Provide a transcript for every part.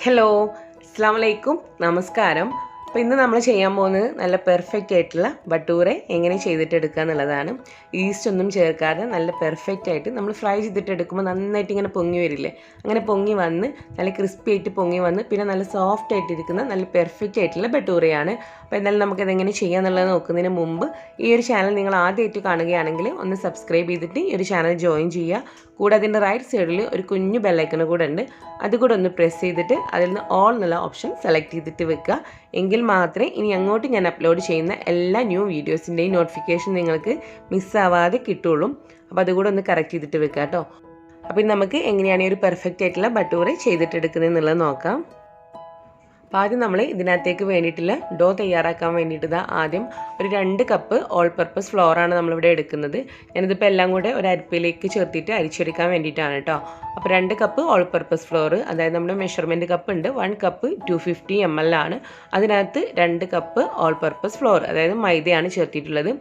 Hello, അസ്സാം വലൈക്കും, നമസ്കാരം. അപ്പോൾ ഇന്ന് നമ്മൾ ചെയ്യാൻ പോകുന്നത് നല്ല പെർഫെക്റ്റ് ആയിട്ടുള്ള ബട്ടൂര എങ്ങനെ ചെയ്തിട്ടെടുക്കുക എന്നുള്ളതാണ്. ഈസ്റ്റ് ഒന്നും ചേർക്കാതെ നല്ല പെർഫെക്റ്റ് ആയിട്ട് നമ്മൾ ഫ്രൈ ചെയ്തിട്ടെടുക്കുമ്പോൾ നന്നായിട്ട് ഇങ്ങനെ പൊങ്ങി വരില്ലേ, അങ്ങനെ പൊങ്ങി വന്ന് നല്ല ക്രിസ്പി ആയിട്ട് പൊങ്ങി വന്ന് പിന്നെ നല്ല സോഫ്റ്റ് ആയിട്ടിരിക്കുന്ന നല്ല പെർഫെക്റ്റ് ആയിട്ടുള്ള ബട്ടൂരയാണ്. അപ്പോൾ എന്തായാലും നമുക്കതെങ്ങനെ ചെയ്യാമെന്നുള്ളത് നോക്കുന്നതിന് മുമ്പ് ഈ ഒരു ചാനൽ നിങ്ങൾ ആദ്യമായിട്ട് കാണുകയാണെങ്കിൽ ഒന്ന് സബ്സ്ക്രൈബ് ചെയ്തിട്ട് ഈ ഒരു ചാനൽ ജോയിൻ ചെയ്യുക. കൂടെ അതിൻ്റെ റൈറ്റ് സൈഡിൽ ഒരു കുഞ്ഞു ബെല്ലൈക്കൺ കൂടെ ഉണ്ട്, അതുകൂടെ ഒന്ന് പ്രസ് ചെയ്തിട്ട് അതിൽ നിന്ന് ഓൾ എന്നുള്ള ഓപ്ഷൻ സെലക്ട് ചെയ്തിട്ട് വെക്കുക. എങ്കിൽ മാത്രമേ ഇനി അങ്ങോട്ട് ഞാൻ അപ്ലോഡ് ചെയ്യുന്ന എല്ലാ ന്യൂ വീഡിയോസിൻ്റെയും നോട്ടിഫിക്കേഷൻ നിങ്ങൾക്ക് മിസ്സാവാതെ കിട്ടുള്ളൂ. അപ്പോൾ അതുകൂടെ ഒന്ന് കറക്റ്റ് ചെയ്തിട്ട് വെക്കുക കേട്ടോ. അപ്പോൾ നമുക്ക് എങ്ങനെയാണ് ഈ ഒരു പെർഫെക്റ്റ് ആയിട്ടുള്ള ബട്ടൂര ചെയ്തിട്ടെടുക്കുന്നത് എന്നുള്ളത് നോക്കാം. അപ്പോൾ ആദ്യം നമ്മൾ ഇതിനകത്തേക്ക് വേണ്ടിയിട്ടുള്ള ഡോ തയ്യാറാക്കാൻ വേണ്ടിയിട്ട് ആദ്യം ഒരു 2 കപ്പ് ഓൾ പർപ്പസ് ഫ്ലോറാണ് നമ്മളിവിടെ എടുക്കുന്നത്. ഞാനിതിപ്പോൾ എല്ലാം കൂടെ ഒരു അരിപ്പയിലേക്ക് ചേർത്തിട്ട് അരിച്ചെടുക്കാൻ വേണ്ടിയിട്ടാണ് കേട്ടോ. അപ്പോൾ 2 കപ്പ് ഓൾ പർപ്പസ് ഫ്ലോർ, അതായത് നമ്മുടെ മെഷർമെൻറ്റ് കപ്പ് ഉണ്ട് 1 കപ്പ് 250 ml ആണ്. അതിനകത്ത് 2 കപ്പ് ഓൾ പർപ്പസ് ഫ്ലോർ, അതായത് മൈദയാണ് ചേർത്തിട്ടുള്ളത്.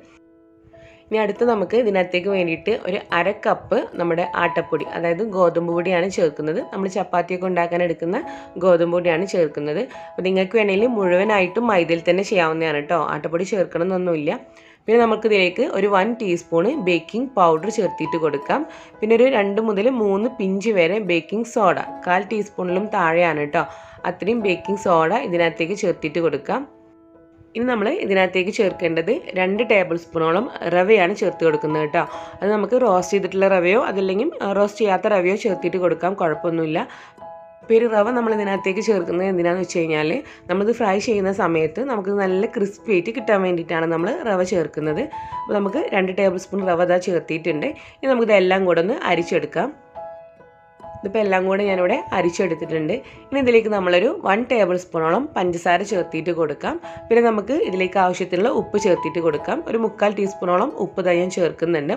ഇനി അടുത്ത് നമുക്ക് ഇതിനകത്തേക്ക് വേണ്ടിയിട്ട് ഒരു 1/2 കപ്പ് നമ്മുടെ ആട്ടപ്പൊടി, അതായത് ഗോതമ്പ് പൊടിയാണ് ചേർക്കുന്നത്. നമ്മൾ ചപ്പാത്തിയൊക്കെ ഉണ്ടാക്കാൻ എടുക്കുന്ന ഗോതമ്പ് പൊടിയാണ് ചേർക്കുന്നത്. അപ്പോൾ നിങ്ങൾക്ക് വേണമെങ്കിൽ മുഴുവനായിട്ടും മൈദയിൽ തന്നെ ചെയ്യാവുന്നതാണ് കേട്ടോ, ആട്ടപ്പൊടി ചേർക്കണം എന്നൊന്നുമില്ല. പിന്നെ നമുക്കിതിലേക്ക് ഒരു 1 ടീസ്പൂണ് ബേക്കിംഗ് പൗഡർ ചേർത്തിട്ട് കൊടുക്കാം. പിന്നെ ഒരു 2 മുതൽ 3 പിഞ്ച് വരെ ബേക്കിംഗ് സോഡ, 1/4 ടീസ്പൂണിലും താഴെയാണ് കേട്ടോ, അത്രയും ബേക്കിംഗ് സോഡ ഇതിനകത്തേക്ക് ചേർത്തിട്ട് കൊടുക്കാം. ഇനി നമ്മൾ ഇതിനകത്തേക്ക് ചേർക്കേണ്ടത് 2 ടേബിൾ സ്പൂണോളം റവയാണ് ചേർത്ത് കൊടുക്കുന്നത് കേട്ടോ. അത് നമുക്ക് റോസ്റ്റ് ചെയ്തിട്ടുള്ള റവയോ അതല്ലെങ്കിൽ റോസ്റ്റ് ചെയ്യാത്ത റവയോ ചേർത്തിട്ട് കൊടുക്കാം, കുഴപ്പമൊന്നുമില്ല. ഇപ്പോൾ ഒരു റവ നമ്മൾ ഇതിനകത്തേക്ക് ചേർക്കുന്നത് എന്തിനാണെന്ന് വെച്ച് കഴിഞ്ഞാൽ നമ്മളിത് ഫ്രൈ ചെയ്യുന്ന സമയത്ത് നമുക്ക് നല്ല ക്രിസ്പി ആയിട്ട് കിട്ടാൻ വേണ്ടിയിട്ടാണ് നമ്മൾ റവ ചേർക്കുന്നത്. അപ്പോൾ നമുക്ക് 2 ടേബിൾ സ്പൂൺ റവ ഇതാ ചേർത്തിട്ടുണ്ട്. ഇനി നമുക്കിതെല്ലാം കൂടെ ഒന്ന് അരിച്ചെടുക്കാം. ഇതിപ്പോൾ എല്ലാം കൂടെ ഞാനിവിടെ അരിച്ചെടുത്തിട്ടുണ്ട്. ഇനി ഇതിലേക്ക് നമ്മളൊരു 1 ടേബിൾ സ്പൂണോളം പഞ്ചസാര ചേർത്തിട്ട് കൊടുക്കാം. പിന്നെ നമുക്ക് ഇതിലേക്ക് ആവശ്യത്തിനുള്ള ഉപ്പ് ചേർത്തിട്ട് കൊടുക്കാം. ഒരു 1/4 ടീസ്പൂണോളം ഉപ്പ് ഞാൻ ചേർക്കുന്നുണ്ട്.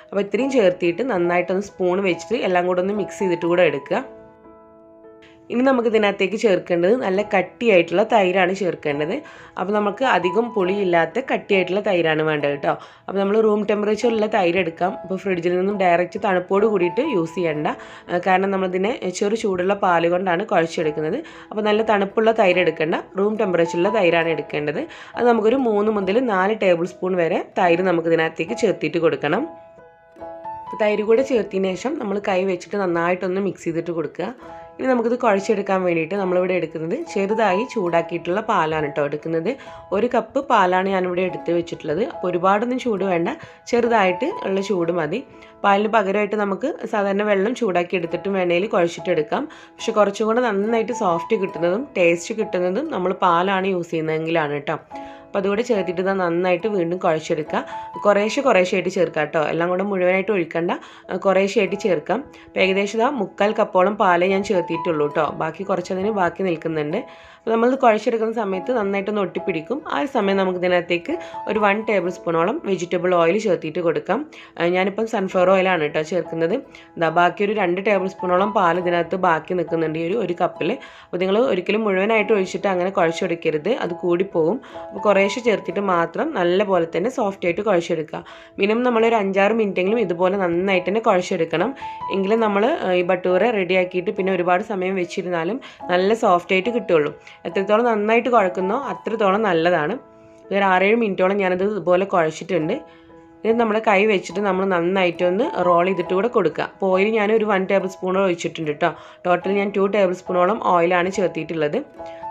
അപ്പോൾ ഇത്രയും ചേർത്തിട്ട് നന്നായിട്ടൊന്ന് സ്പൂൺ വെച്ചിട്ട് എല്ലാം കൂടെ ഒന്ന് മിക്സ് ചെയ്തിട്ട് കൂടെ എടുക്കുക. ഇനി നമുക്ക് ഇതിനകത്തേക്ക് ചേർക്കേണ്ടത് നല്ല കട്ടിയായിട്ടുള്ള തൈരാണ് ചേർക്കേണ്ടത്. അപ്പോൾ നമുക്ക് അധികം പുളിയില്ലാത്ത കട്ടിയായിട്ടുള്ള തൈരാണ് വേണ്ടത് കേട്ടോ. അപ്പോൾ നമ്മൾ റൂം ടെമ്പറേച്ചറിലുള്ള തൈര് എടുക്കാം. അപ്പോൾ ഫ്രിഡ്ജിൽ നിന്നും ഡയറക്റ്റ് തണുപ്പോട് കൂടിയിട്ട് യൂസ് ചെയ്യേണ്ട, കാരണം നമ്മളിതിനെ ചെറു ചൂടുള്ള പാല് കൊണ്ടാണ് കുഴച്ചെടുക്കുന്നത്. അപ്പോൾ നല്ല തണുപ്പുള്ള തൈര് എടുക്കേണ്ട, റൂം ടെമ്പറേച്ചറിലുള്ള തൈരാണ് എടുക്കേണ്ടത്. അത് നമുക്കൊരു 3 മുതൽ 4 ടേബിൾ സ്പൂൺ വരെ തൈര് നമുക്ക് ഇതിനകത്തേക്ക് ചേർത്തിട്ട് കൊടുക്കണം. അപ്പോൾ തൈര് കൂടെ ചേർത്തതിന് ശേഷം നമ്മൾ കൈ വെച്ചിട്ട് നന്നായിട്ടൊന്ന് മിക്സ് ചെയ്തിട്ട് കൊടുക്കുക. ഇനി നമുക്കിത് കുഴച്ചെടുക്കാൻ വേണ്ടിയിട്ട് നമ്മളിവിടെ എടുക്കുന്നത് ചെറുതായി ചൂടാക്കിയിട്ടുള്ള പാലാണ് കേട്ടോ എടുക്കുന്നത്. 1 കപ്പ് പാലാണ് ഞാനിവിടെ എടുത്ത് വെച്ചിട്ടുള്ളത്. അപ്പോൾ ഒരുപാടൊന്നും ചൂട് വേണ്ട, ചെറുതായിട്ട് ഉള്ള ചൂട് മതി. പാലിന് പകരമായിട്ട് നമുക്ക് സാധാരണ വെള്ളം ചൂടാക്കി എടുത്തിട്ടും വേണമെങ്കിൽ കുഴച്ചിട്ടെടുക്കാം. പക്ഷെ കുറച്ചും കൂടെ നന്നായിട്ട് സോഫ്റ്റ് കിട്ടുന്നതും ടേസ്റ്റ് കിട്ടുന്നതും നമ്മൾ പാലാണ് യൂസ് ചെയ്യുന്നതെങ്കിലാണ് കേട്ടോ. അപ്പോൾ അതുകൂടെ ചേർത്തിട്ട് ഇത് നന്നായിട്ട് വീണ്ടും കുഴച്ചെടുക്കുക. കുറേശ്ശെ ആയിട്ട് ചേർക്കാം കേട്ടോ, എല്ലാം കൂടെ മുഴുവനായിട്ട് ഒഴിക്കണ്ട, കുറേശ്ശെ ആയിട്ട് ചേർക്കാം. അപ്പോൾ ഏകദേശം 1/4 കപ്പോളം പാലേ ഞാൻ ചേർത്തിട്ടുള്ളൂ കേട്ടോ, ബാക്കി കുറച്ചതിന് ബാക്കി നിൽക്കുന്നുണ്ട്. അപ്പോൾ നമ്മൾ കുഴച്ചെടുക്കുന്ന സമയത്ത് നന്നായിട്ടൊന്ന് ഒട്ടിപ്പിടിക്കും. ആ ഒരു സമയം നമുക്ക് ഇതിനകത്തേക്ക് ഒരു 1 ടേബിൾ സ്പൂണോളം വെജിറ്റബിൾ ഓയിൽ ചേർത്തിട്ട് കൊടുക്കാം. ഞാനിപ്പം സൺഫ്ലവർ ഓയിലാണ് കേട്ടോ ചേർക്കുന്നത്. ബാക്കി ഒരു 2 ടേബിൾ സ്പൂണോളം പാൽ ഇതിനകത്ത് ബാക്കി നിൽക്കുന്നുണ്ട് ഈ ഒരു കപ്പിൽ. അപ്പോൾ നിങ്ങൾ ഒരിക്കലും മുഴുവനായിട്ട് ഒഴിച്ചിട്ട് അങ്ങനെ കുഴച്ചെടുക്കരുത്, അത് കൂടിപ്പോകും. അപ്പോൾ കുറേശ്ശെ ചേർത്തിട്ട് മാത്രം നല്ല പോലെ തന്നെ സോഫ്റ്റ് ആയിട്ട് കുഴച്ചെടുക്കുക. മിനിമം നമ്മളൊരു 5-6 മിനിറ്റെങ്കിലും ഇതുപോലെ നന്നായിട്ട് തന്നെ കുഴച്ചെടുക്കണം. എങ്കിലും നമ്മൾ ഈ ബട്ടൂര റെഡിയാക്കിയിട്ട് പിന്നെ ഒരുപാട് സമയം വെച്ചിരുന്നാലും നല്ല സോഫ്റ്റ് ആയിട്ട് കിട്ടുള്ളൂ. എത്രത്തോളം നന്നായിട്ട് കുഴക്കുന്നോ അത്രത്തോളം നല്ലതാണ്. ഒരു 6-7 മിനിറ്റോളം ഞാനത് ഇതുപോലെ കുഴച്ചിട്ടുണ്ട്. ഇത് നമ്മുടെ കൈ വെച്ചിട്ട് നമ്മൾ നന്നായിട്ടൊന്ന് റോൾ ചെയ്തിട്ട് കൂടെ കൊടുക്കുക. അപ്പോൾ ഓയിൽ ഞാൻ ഒരു 1 ടേബിൾ സ്പൂണോളം ഒഴിച്ചിട്ടുണ്ട് കേട്ടോ. ടോട്ടൽ ഞാൻ 2 ടേബിൾ സ്പൂണോളം ഓയിലാണ് ചേർത്തിട്ടുള്ളത്.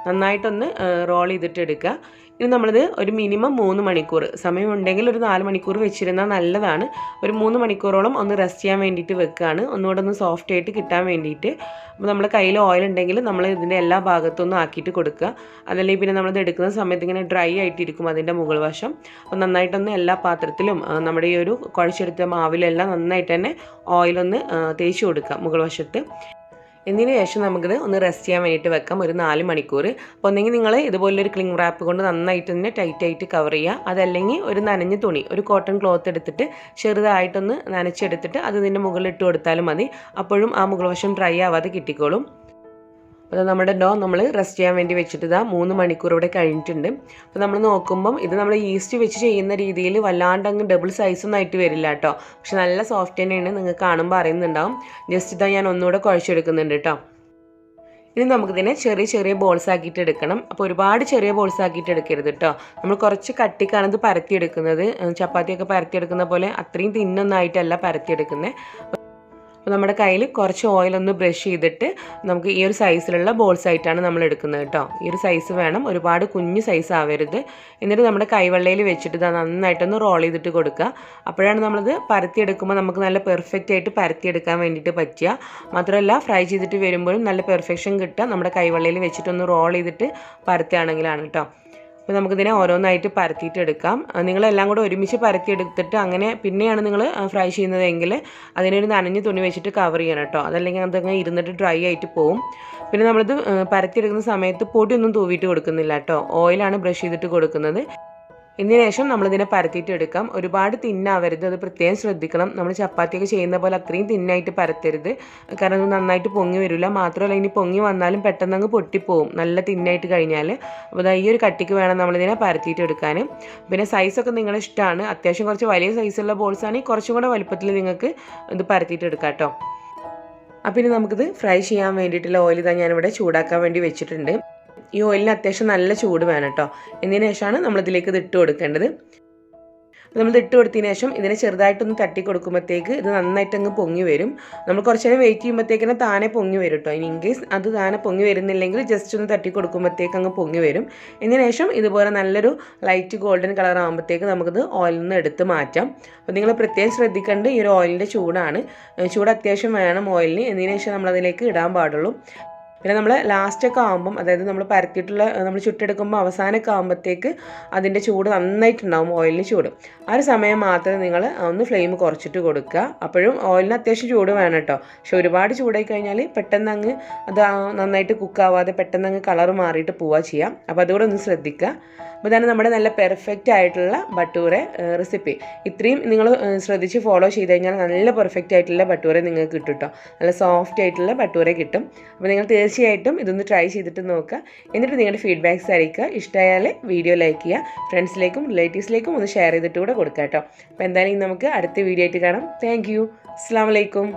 നന്നായിട്ടൊന്ന് റോൾ ചെയ്തിട്ട് എടുക്കുക. ഇനി നമ്മളിത് ഒരു മിനിമം 3 മണിക്കൂർ, സമയമുണ്ടെങ്കിൽ ഒരു 4 മണിക്കൂർ വെച്ചിരുന്നാൽ നല്ലതാണ്. ഒരു 3 മണിക്കൂറോളം ഒന്ന് റെസ്റ്റ് ചെയ്യാൻ വേണ്ടിയിട്ട് വെക്കുകയാണ്, ഒന്നുകൂടെ ഒന്ന് സോഫ്റ്റ് ആയിട്ട് കിട്ടാൻ വേണ്ടിയിട്ട്. അപ്പോൾ നമ്മുടെ കയ്യിൽ ഓയിൽ ഉണ്ടെങ്കിൽ നമ്മൾ ഇതിൻ്റെ എല്ലാ ഭാഗത്തൊന്നും ആക്കിയിട്ട് കൊടുക്കുക. അതല്ലെങ്കിൽ പിന്നെ നമ്മളിത് എടുക്കുന്ന സമയത്ത് ഇങ്ങനെ ഡ്രൈ ആയിട്ടിരിക്കും അതിൻ്റെ മുകൾ വശം. അപ്പോൾ നന്നായിട്ടൊന്ന് എല്ലാ പാത്രത്തിലും നമ്മുടെ ഈ ഒരു കുഴച്ചെടുത്ത മാവിലെല്ലാം നന്നായിട്ട് തന്നെ ഓയിലൊന്ന് തേച്ച് കൊടുക്കുക മുകൾ വശത്ത്. എന്നതിന് ശേഷം നമുക്കിത് ഒന്ന് റെസ്റ്റ് ചെയ്യാൻ വേണ്ടിയിട്ട് വെക്കാം ഒരു 4 മണിക്കൂർ. അപ്പോൾ ഒന്നെങ്കിൽ നിങ്ങൾ ഇതുപോലൊരു ക്ലിംഗ് റാപ്പ് കൊണ്ട് നന്നായിട്ട് തന്നെ ടൈറ്റായിട്ട് കവർ ചെയ്യുക, അതല്ലെങ്കിൽ ഒരു നനഞ്ഞ തുണി, ഒരു കോട്ടൺ ക്ലോത്ത് എടുത്തിട്ട് ചെറുതായിട്ടൊന്ന് നനച്ചെടുത്തിട്ട് അത് ഇതിൻ്റെ മുകളിൽ ഇട്ട് കൊടുത്താലും മതി. അപ്പോഴും ആ മുകൾ വശം ഡ്രൈ ആവാതെ കിട്ടിക്കോളും. അപ്പോൾ നമ്മുടെ ഡോ നമ്മൾ റെസ്റ്റ് ചെയ്യാൻ വേണ്ടി വെച്ചിട്ട് 3 മണിക്കൂർ ഇവിടെ കഴിഞ്ഞിട്ടുണ്ട്. അപ്പോൾ നമ്മൾ നോക്കുമ്പം ഇത് നമ്മൾ ഈസ്റ്റ് വെച്ച് ചെയ്യുന്ന രീതിയിൽ വല്ലാണ്ട് അങ്ങ് ഡബിൾ സൈസൊന്നും ആയിട്ട് വരില്ല കേട്ടോ. പക്ഷെ നല്ല സോഫ്റ്റ് തന്നെയാണ്, നിങ്ങൾക്ക് കാണുമ്പോൾ അറിയുന്നുണ്ടാവും. ജസ്റ്റ് ഞാൻ ഒന്നുകൂടെ കുഴച്ചെടുക്കുന്നുണ്ട് കേട്ടോ. ഇനി നമുക്കിതിനെ ചെറിയ ചെറിയ ബോൾസ് ആക്കിയിട്ട് എടുക്കണം. അപ്പോൾ ഒരുപാട് ചെറിയ ബോൾസ് ആക്കിയിട്ട് എടുക്കരുത് കേട്ടോ. നമ്മൾ കുറച്ച് കട്ടിക്കാണ് ഇത് പരത്തിയെടുക്കുന്നത്. ചപ്പാത്തിയൊക്കെ പരത്തിയെടുക്കുന്ന പോലെ അത്രയും തിന്നൊന്നായിട്ടല്ല പരത്തിയെടുക്കുന്നത്. അപ്പോൾ നമ്മുടെ കയ്യിൽ കുറച്ച് ഓയിലൊന്ന് ബ്രഷ് ചെയ്തിട്ട് നമുക്ക് ഈ ഒരു സൈസിലുള്ള ബോൾസ് ആയിട്ടാണ് നമ്മൾ എടുക്കുന്നത് കേട്ടോ. ഈ ഒരു സൈസ് വേണം, ഒരുപാട് കുഞ്ഞു സൈസ് ആവരുത്. എന്നിട്ട് നമ്മുടെ കൈവെള്ളയിൽ വെച്ചിട്ട് ഇത് നന്നായിട്ടൊന്ന് റോൾ ചെയ്തിട്ട് കൊടുക്കുക. അപ്പോഴാണ് നമ്മളിത് പരത്തിയെടുക്കുമ്പോൾ നമുക്ക് നല്ല പെർഫെക്റ്റ് ആയിട്ട് പരത്തിയെടുക്കാൻ വേണ്ടിയിട്ട് പറ്റുക. മാത്രമല്ല ഫ്രൈ ചെയ്തിട്ട് വരുമ്പോഴും നല്ല പെർഫെക്ഷൻ കിട്ടുക നമ്മുടെ കൈവെള്ളയിൽ വെച്ചിട്ടൊന്ന് റോൾ ചെയ്തിട്ട് പരത്തുകയാണെങ്കിലാണ് കേട്ടോ. അപ്പോൾ നമുക്കിതിനെ ഓരോന്നായിട്ട് പരത്തിയിട്ട് എടുക്കാം. നിങ്ങളെല്ലാം കൂടെ ഒരുമിച്ച് പരത്തിയെടുത്തിട്ട് അങ്ങനെ പിന്നെയാണ് നിങ്ങൾ ഫ്രൈ ചെയ്യുന്നതെങ്കിൽ അതിനൊരു നനഞ്ഞ തുണി വെച്ചിട്ട് കവർ ചെയ്യണം കേട്ടോ. അതല്ലെങ്കിൽ അതങ്ങ് ഇരുന്നിട്ട് ഡ്രൈ ആയിട്ട് പോവും. പിന്നെ നമ്മളിത് പരത്തിയെടുക്കുന്ന സമയത്ത് പൊടിയൊന്നും തൂവിയിട്ട് കൊടുക്കുന്നില്ല കേട്ടോ. ഓയിലാണ് ബ്രഷ് ചെയ്തിട്ട് കൊടുക്കുന്നത്. ഇതിന് ശേഷം നമ്മളിതിനെ പരത്തിയിട്ട് എടുക്കാം. ഒരുപാട് തിന്നാവരുത്, അത് പ്രത്യേകം ശ്രദ്ധിക്കണം. നമ്മൾ ചപ്പാത്തിയൊക്കെ ചെയ്യുന്ന പോലെ അത്രയും തിന്നായിട്ട് പരത്തരുത്, കാരണം അത് നന്നായിട്ട് പൊങ്ങി വരില്ല. മാത്രമല്ല ഇനി പൊങ്ങി വന്നാലും പെട്ടെന്ന് അങ്ങ് പൊട്ടിപ്പോവും നല്ല തിന്നായിട്ട് കഴിഞ്ഞാൽ. അപ്പോൾ ഈ ഒരു കട്ടിക്ക് വേണം നമ്മളിതിനെ പരത്തിയിട്ട് എടുക്കാൻ. പിന്നെ സൈസൊക്കെ നിങ്ങളുടെ ഇഷ്ടമാണ്. അത്യാവശ്യം കുറച്ച് വലിയ സൈസുള്ള ബോൾസ് ആണെങ്കിൽ കുറച്ചും കൂടെ വലുപ്പത്തിൽ നിങ്ങൾക്ക് ഇത് പരത്തിയിട്ട് എടുക്കാം കേട്ടോ. അപ്പോൾ ഇനി നമുക്കിത് ഫ്രൈ ചെയ്യാൻ വേണ്ടിയിട്ടുള്ള ഓയിൽ ഇതാ ഞാനിവിടെ ചൂടാക്കാൻ വേണ്ടി വെച്ചിട്ടുണ്ട്. ഈ ഓയിലിന് അത്യാവശ്യം നല്ല ചൂട് വേണം കേട്ടോ. എന്നതിന് ശേഷമാണ് നമ്മളിതിലേക്ക് ഇത് ഇട്ട് കൊടുക്കേണ്ടത്. നമ്മൾ ഇട്ട് കൊടുത്തതിന് ശേഷം ഇതിനെ ചെറുതായിട്ടൊന്ന് തട്ടി കൊടുക്കുമ്പോഴത്തേക്ക് ഇത് നന്നായിട്ട് അങ്ങ് പൊങ്ങി വരും. നമ്മൾ കുറച്ച് നേരം വെയിറ്റ് ചെയ്യുമ്പോഴത്തേക്കിനെ താനെ പൊങ്ങി വരും കേട്ടോ. ഇനി ഇൻ കേസ് അത് താനെ പൊങ്ങി വരുന്നില്ലെങ്കിൽ ജസ്റ്റ് ഒന്ന് തട്ടി കൊടുക്കുമ്പോഴത്തേക്ക് അങ്ങ് പൊങ്ങി വരും. ഇതിന് ശേഷം ഇതുപോലെ നല്ലൊരു ലൈറ്റ് ഗോൾഡൻ കളർ ആകുമ്പോഴത്തേക്ക് നമുക്കിത് ഓയിലിൽ നിന്ന് എടുത്ത് മാറ്റാം. അപ്പോൾ നിങ്ങൾ പ്രത്യേകം ശ്രദ്ധിക്കേണ്ടത് ഈ ഒരു ഓയിലിൻ്റെ ചൂടാണ്. ചൂട് അത്യാവശ്യം വേണം ഓയിലിന്. എന്നതിന് ശേഷം നമ്മളതിലേക്ക് ഇടാൻ പാടുള്ളൂ. പിന്നെ നമ്മൾ ലാസ്റ്റൊക്കെ ആകുമ്പം, അതായത് നമ്മൾ പരത്തിയിട്ടുള്ള നമ്മൾ ചുട്ടെടുക്കുമ്പോൾ അവസാനമൊക്കെ ആകുമ്പോഴത്തേക്ക് അതിൻ്റെ ചൂട് നന്നായിട്ടുണ്ടാവും, ഓയിലിന് ചൂട്. ആ ഒരു സമയം മാത്രമേ നിങ്ങൾ ഒന്ന് ഫ്ലെയിം കുറച്ചിട്ട് കൊടുക്കുക. അപ്പോഴും ഓയിലിന് അത്യാവശ്യം ചൂട് വേണം കേട്ടോ. പക്ഷെ ഒരുപാട് ചൂടായി കഴിഞ്ഞാൽ പെട്ടെന്ന് അങ്ങ് അത് നന്നായിട്ട് കുക്കാവാതെ പെട്ടെന്ന് അങ്ങ് കളർ മാറിയിട്ട് പോവുക ചെയ്യാം. അപ്പോൾ അതുകൂടെ ഒന്ന് ശ്രദ്ധിക്കുക. അപ്പോൾ ഇതാണ് നമ്മുടെ നല്ല പെർഫെക്റ്റ് ആയിട്ടുള്ള ബട്ടൂരെ റെസിപ്പി. ഇത്രയും നിങ്ങൾ ശ്രദ്ധിച്ച് ഫോളോ ചെയ്ത് കഴിഞ്ഞാൽ നല്ല പെർഫെക്റ്റ് ആയിട്ടുള്ള ബട്ടൂരെ നിങ്ങൾക്ക് കിട്ടും കേട്ടോ. നല്ല സോഫ്റ്റ് ആയിട്ടുള്ള ബട്ടൂരെ കിട്ടും. അപ്പോൾ നിങ്ങൾ തീർച്ചയായിട്ടും ഇതൊന്ന് ട്രൈ ചെയ്തിട്ട് നോക്കുക. എന്നിട്ട് നിങ്ങളുടെ ഫീഡ്ബാക്ക്സ് അറിയിക്കുക. ഇഷ്ടമായാൽ വീഡിയോ ലൈക്ക് ചെയ്യുക. ഫ്രണ്ട്സിലേക്കും റിലേറ്റീവ്സിലേക്കും ഒന്ന് ഷെയർ ചെയ്തിട്ട് കൂടെ കൊടുക്കുക കേട്ടോ. അപ്പോൾ എന്തായാലും നമുക്ക് അടുത്ത വീഡിയോ ആയിട്ട് കാണാം. Thank you. അസ്സലാമു അലൈക്കും.